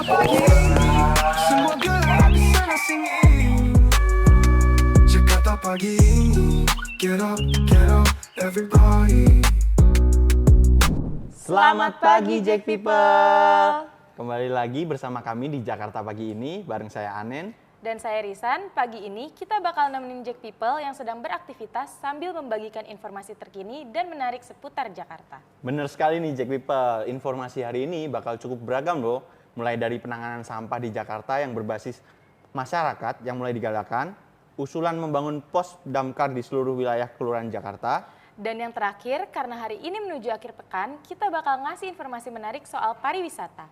Semua gelap di sana sini. Jakarta pagi ini. Get up, everybody. Selamat pagi Jack People. Kembali lagi bersama kami di Jakarta pagi ini bareng saya Anen dan saya Risan. Pagi ini kita bakal nemenin Jack People yang sedang beraktivitas sambil membagikan informasi terkini dan menarik seputar Jakarta. Bener sekali nih Jack People, informasi hari ini bakal cukup beragam loh. Mulai dari penanganan sampah di Jakarta yang berbasis masyarakat yang mulai digalakan, usulan membangun pos damkar di seluruh wilayah Kelurahan Jakarta. Dan yang terakhir, karena hari ini menuju akhir pekan, kita bakal ngasih informasi menarik soal pariwisata.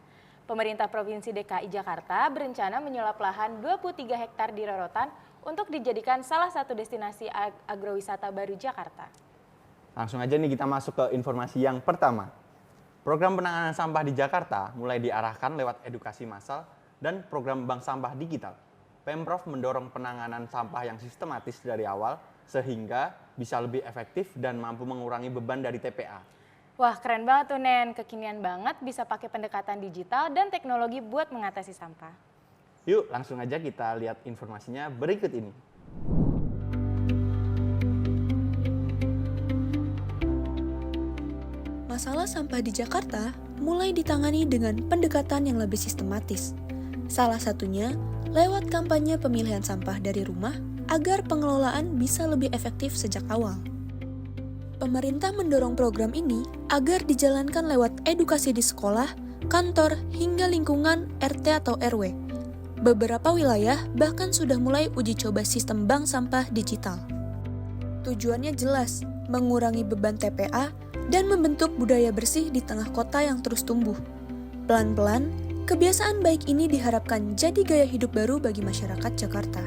Pemerintah Provinsi DKI Jakarta berencana menyulap lahan 23 hektar di Rorotan untuk dijadikan salah satu destinasi agrowisata baru Jakarta. Langsung aja nih kita masuk ke informasi yang pertama. Program penanganan sampah di Jakarta mulai diarahkan lewat edukasi massal dan program bank sampah digital. Pemprov mendorong penanganan sampah yang sistematis dari awal sehingga bisa lebih efektif dan mampu mengurangi beban dari TPA. Wah, keren banget tuh Nen, kekinian banget bisa pakai pendekatan digital dan teknologi buat mengatasi sampah. Yuk langsung aja kita lihat informasinya berikut ini. Masalah sampah di Jakarta mulai ditangani dengan pendekatan yang lebih sistematis. Salah satunya lewat kampanye pemilihan sampah dari rumah agar pengelolaan bisa lebih efektif sejak awal. Pemerintah mendorong program ini agar dijalankan lewat edukasi di sekolah, kantor, hingga lingkungan RT atau RW. Beberapa wilayah bahkan sudah mulai uji coba sistem bank sampah digital. Tujuannya jelas, mengurangi beban TPA dan membentuk budaya bersih di tengah kota yang terus tumbuh. Pelan-pelan, kebiasaan baik ini diharapkan jadi gaya hidup baru bagi masyarakat Jakarta.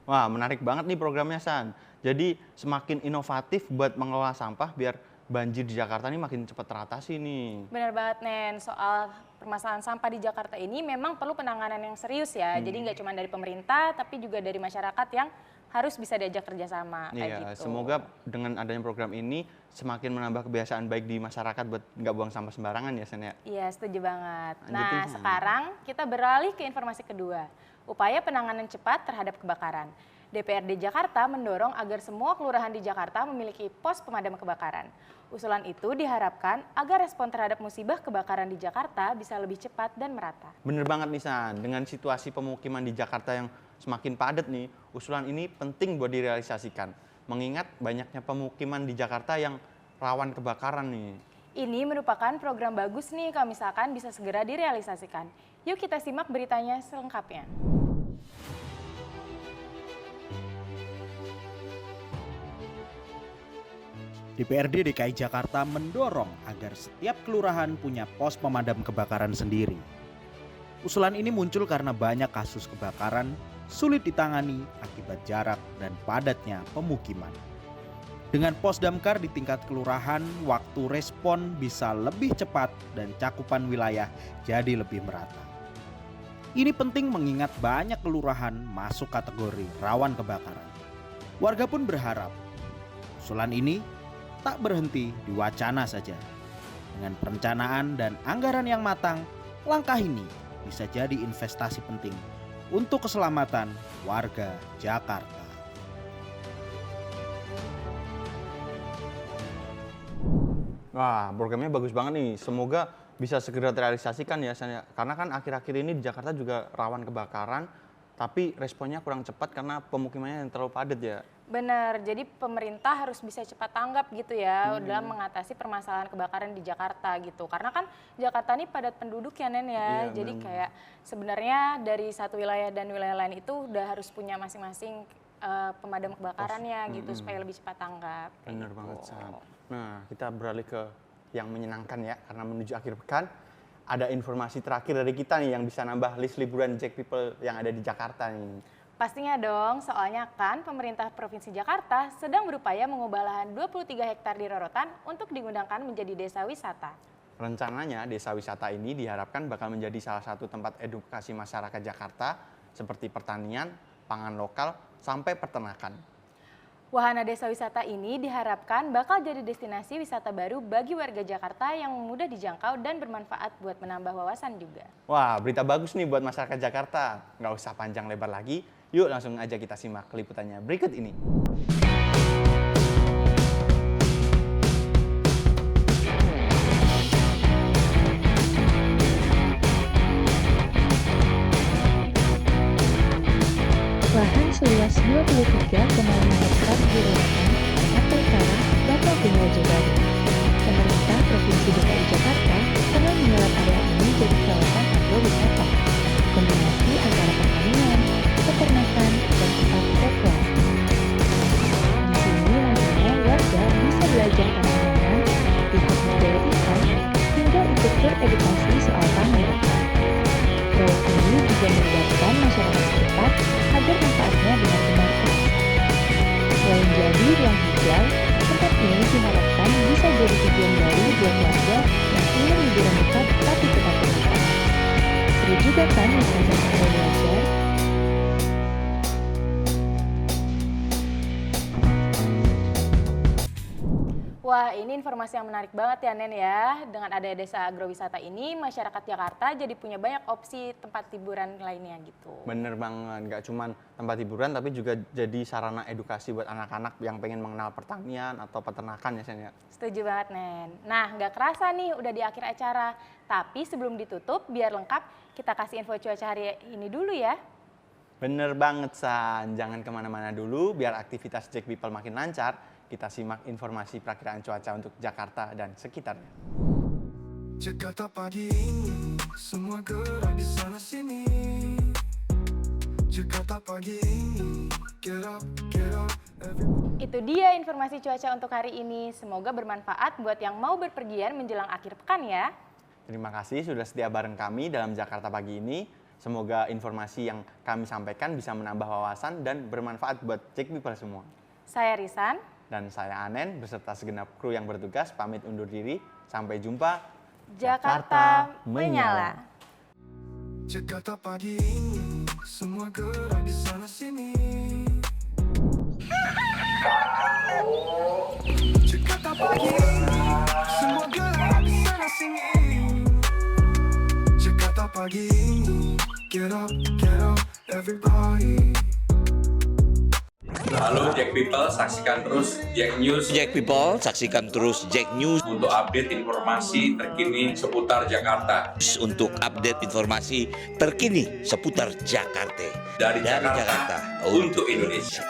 Wah, menarik banget nih programnya, San. Jadi semakin inovatif buat mengelola sampah biar banjir di Jakarta ini makin cepat teratasi nih. Benar banget Nen, soal permasalahan sampah di Jakarta ini memang perlu penanganan yang serius ya. Jadi nggak cuma dari pemerintah, tapi juga dari masyarakat yang harus bisa diajak kerjasama. Iya, gitu. semoga dengan adanya program ini semakin menambah kebiasaan baik di masyarakat buat nggak buang sampah sembarangan ya, San ya. Iya, setuju banget. Lanjutin, Nah, San. sekarang kita beralih ke informasi kedua. Upaya penanganan cepat terhadap kebakaran. DPRD Jakarta mendorong agar semua kelurahan di Jakarta memiliki pos pemadam kebakaran. Usulan itu diharapkan agar respon terhadap musibah kebakaran di Jakarta bisa lebih cepat dan merata. Bener banget nih, San. Dengan situasi pemukiman di Jakarta yang semakin padat nih, usulan ini penting buat direalisasikan. Mengingat banyaknya pemukiman di Jakarta yang rawan kebakaran nih. Ini merupakan program bagus nih kalau misalkan bisa segera direalisasikan. Yuk kita simak beritanya selengkapnya. DPRD DKI Jakarta mendorong agar setiap kelurahan punya pos pemadam kebakaran sendiri. Usulan ini muncul karena banyak kasus kebakaran sulit ditangani akibat jarak dan padatnya pemukiman. Dengan pos damkar di tingkat kelurahan, waktu respon bisa lebih cepat dan cakupan wilayah jadi lebih merata. Ini penting mengingat banyak kelurahan masuk kategori rawan kebakaran. Warga pun berharap usulan ini tak berhenti di wacana saja. Dengan perencanaan dan anggaran yang matang, langkah ini bisa jadi investasi penting untuk keselamatan warga Jakarta. Wah, programnya bagus banget nih. Semoga bisa segera terrealisasikan ya, San ya. Karena kan akhir-akhir ini di Jakarta juga rawan kebakaran, tapi responnya kurang cepat karena pemukimannya yang terlalu padat ya. Benar, jadi pemerintah harus bisa cepat tanggap gitu ya dalam mengatasi permasalahan kebakaran di Jakarta gitu. Karena kan Jakarta ini padat penduduk ya Nen ya, Iya, jadi benar. kayak sebenarnya dari satu wilayah dan wilayah lain itu udah harus punya masing-masing pemadam kebakarannya gitu supaya lebih cepat tanggap. kayak Bener gitu. banget, San. Nah, kita beralih ke yang menyenangkan ya, karena menuju akhir pekan. Ada informasi terakhir dari kita nih yang bisa nambah list liburan Jack People yang ada di Jakarta nih. Pastinya dong, soalnya kan pemerintah Provinsi Jakarta sedang berupaya mengubah lahan 23 hektar di Rorotan untuk digunakan menjadi desa wisata. Rencananya desa wisata ini diharapkan bakal menjadi salah satu tempat edukasi masyarakat Jakarta seperti pertanian, pangan lokal, sampai peternakan. Wahana desa wisata ini diharapkan bakal jadi destinasi wisata baru bagi warga Jakarta yang mudah dijangkau dan bermanfaat buat menambah wawasan juga. Wah, berita bagus nih buat masyarakat Jakarta. Nggak usah panjang lebar lagi, yuk langsung aja kita simak liputannya berikut ini. Lahan seluas 23,5 hektar di Rorotan, Jakarta Utara, bakal dihajar baru. Pemerintah Provinsi DKI Jakarta tengah menyulap area ini jadi kawasan agrowisata, kombinasi antara pertanian, peternakan, dan tempat rekreasi. Di sini nantinya warga bisa belajar tanaman, lihat model ikan, hingga ikut beredukasi soal pangan lokal. Proyek ini juga melibatkan masyarakat sekitar agar manfaatnya benar-benar terasa. Selain jadi ruang hijau, tempat ini diharapkan bisa jadi tujuan baru buat warga yang ingin liburan dekat tapi tetap bermanfaat. Seru juga kan wisata sambil belajar? Wah, ini informasi yang menarik banget ya Nen ya. Dengan ada desa agrowisata ini, masyarakat Jakarta jadi punya banyak opsi tempat hiburan lainnya gitu. Bener banget, nggak cuma tempat hiburan tapi juga jadi sarana edukasi buat anak-anak yang pengen mengenal pertanian atau peternakan ya Sen ya. Setuju banget Nen. Nah, nggak kerasa nih udah di akhir acara. Tapi sebelum ditutup, biar lengkap, kita kasih info cuaca hari ini dulu ya. Bener banget San, jangan kemana-mana dulu biar aktivitas Jack People makin lancar. Kita simak informasi perakiraan cuaca untuk Jakarta dan sekitarnya. Jakarta pagi ini, semua gerak di sana sini. Jakarta pagi ini, get up, everybody. Itu dia informasi cuaca untuk hari ini. Semoga bermanfaat buat yang mau berpergian menjelang akhir pekan ya. Terima kasih sudah setia bareng kami dalam Jakarta pagi ini. Semoga informasi yang kami sampaikan bisa menambah wawasan dan bermanfaat buat Jack People semua. Saya Risan. Dan saya Anen beserta segenap kru yang bertugas pamit undur diri. Sampai jumpa. Jakarta menyala. Jakarta pagi ini, semua gerak di sana sini. Jakarta pagi ini, semua gerak di sana sini. Jakarta pagi ini, get up, everybody. Halo Jack People, saksikan terus Jack News Jack People, saksikan terus Jack News untuk update informasi terkini seputar Jakarta. untuk update informasi terkini seputar Jakarta. Dari Jakarta untuk Indonesia.